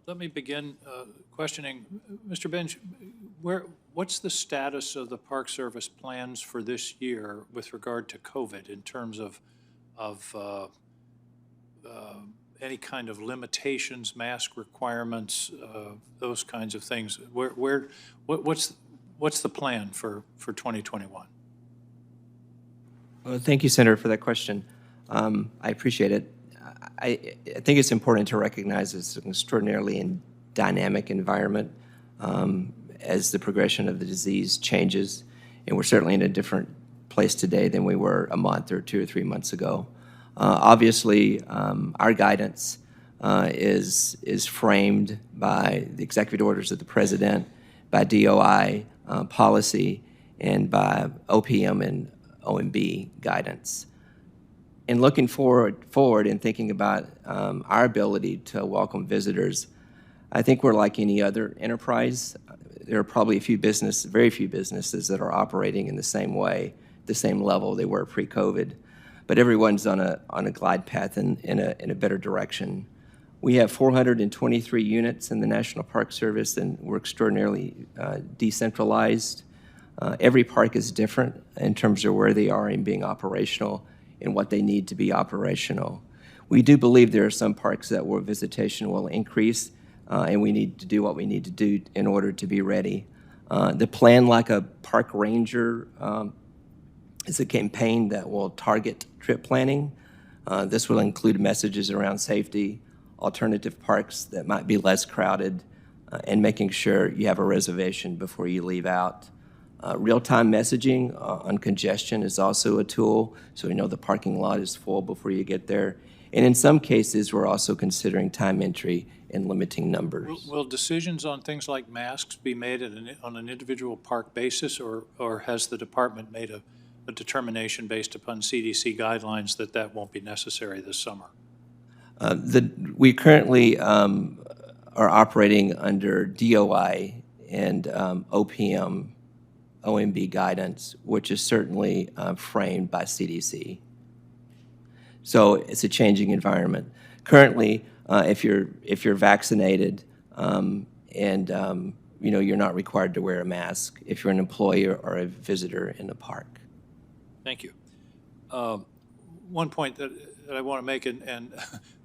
let me begin questioning. Mr. Bench, what's the status of the Park Service plans for this year with regard to COVID in terms of any kind of limitations, mask requirements, those kinds of things? What's the plan for 2021? Well, thank you, Senator, for that question. I appreciate it. I think it's important to recognize it's an extraordinarily dynamic environment as the progression of the disease changes, and we're certainly in a different place today than we were a month or 2 or 3 months ago. Obviously, our guidance is framed by the executive orders of the President, by DOI policy, and by OPM and OMB guidance. And looking forward and thinking about our ability to welcome visitors, I think we're like any other enterprise. There are probably very few businesses that are operating in the same way, the same level they were pre-COVID, but everyone's on a glide path in a better direction. We have 423 units in the National Park Service, and we're extraordinarily decentralized. Every park is different in terms of where they are in being operational and what they need to be operational. We do believe there are some parks where visitation will increase, and we need to do what we need to do in order to be ready. The plan, like a park ranger, is a campaign that will target trip planning. This will include messages around safety, alternative parks that might be less crowded, and making sure you have a reservation before you leave out. Real-time messaging on congestion is also a tool, so we know the parking lot is full before you get there. And in some cases, we're also considering time entry and limiting numbers. Will decisions on things like masks be made on an individual park basis, or has the department made a determination based upon CDC guidelines that won't be necessary this summer? We currently are operating under DOI and OPM, OMB guidance, which is certainly framed by CDC. So it's a changing environment. Currently, if you're vaccinated and you're not required to wear a mask if you're an employee or a visitor in the park. Thank you. One point that I want to make, and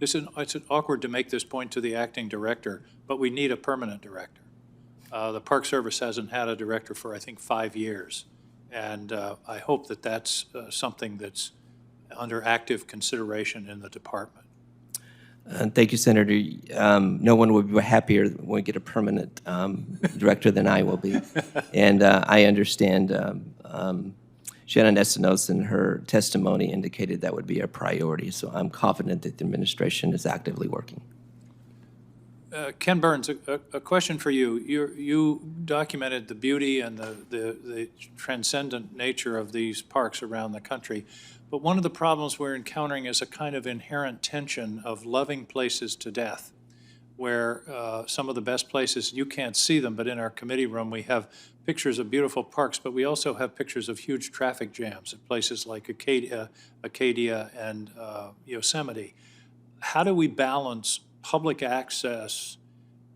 it's awkward to make this point to the acting director, but we need a permanent director. The Park Service hasn't had a director for, I think, 5 years, and I hope that that's something that's under active consideration in the department. Thank you, Senator. No one will be happier when we get a permanent director than I will be. And I understand Shannon Estenos in her testimony indicated that would be a priority, so I'm confident that the administration is actively working. Ken Burns, a question for you. You documented the beauty and the transcendent nature of these parks around the country, but one of the problems we're encountering is a kind of inherent tension of loving places to death, where some of the best places, you can't see them, but in our committee room we have pictures of beautiful parks, but we also have pictures of huge traffic jams at places like Acadia and Yosemite. How do we balance public access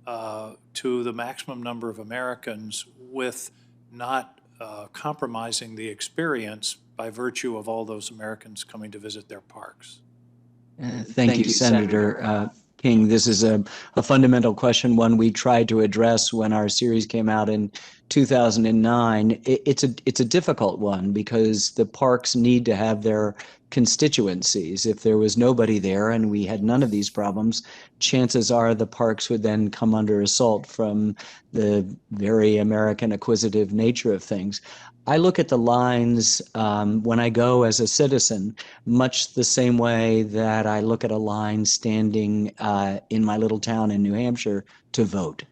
to the maximum number of Americans with not compromising the experience by virtue of all those Americans coming to visit their parks? Thank you, Senator King. This is a fundamental question, one we tried to address when our series came out in 2009. It's a difficult one because the parks need to have their constituencies. If there was nobody there and we had none of these problems, chances are the parks would then come under assault from the very American acquisitive nature of things. I look at the lines when I go as a citizen, much the same way that I look at a line standing in my little town in New Hampshire to vote.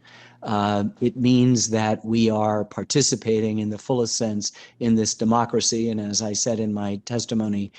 It means that we are participating in the fullest sense in this democracy. And as I said in my testimony,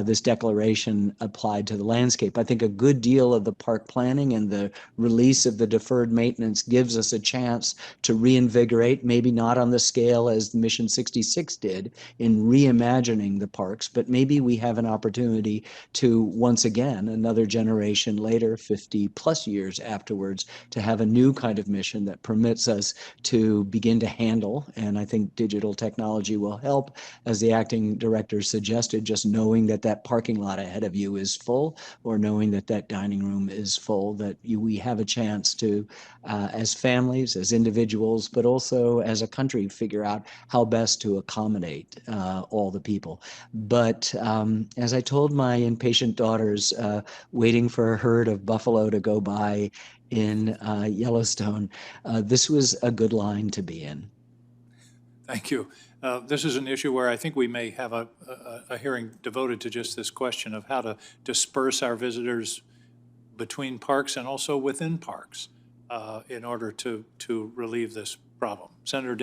this declaration applied to the landscape. I think a good deal of the park planning and the release of the deferred maintenance gives us a chance to reinvigorate, maybe not on the scale as Mission 66 did in reimagining the parks, but maybe we have an opportunity to once again, another generation later, 50 plus years afterwards, to have a new kind of mission that permits us to begin to handle, and I think digital technology will help, as the acting director suggested, just knowing that that parking lot ahead of you is full, or knowing that that dining room is full, that we have a chance to, as families, as individuals, but also as a country, figure out how best to accommodate all the people. But as I told my impatient daughters waiting for a herd of buffalo to go by in Yellowstone, this was a good line to be in. Thank you. This is an issue where I think we may have a hearing devoted to just this question of how to disperse our visitors between parks and also within parks in order to relieve this problem. Senator Dan.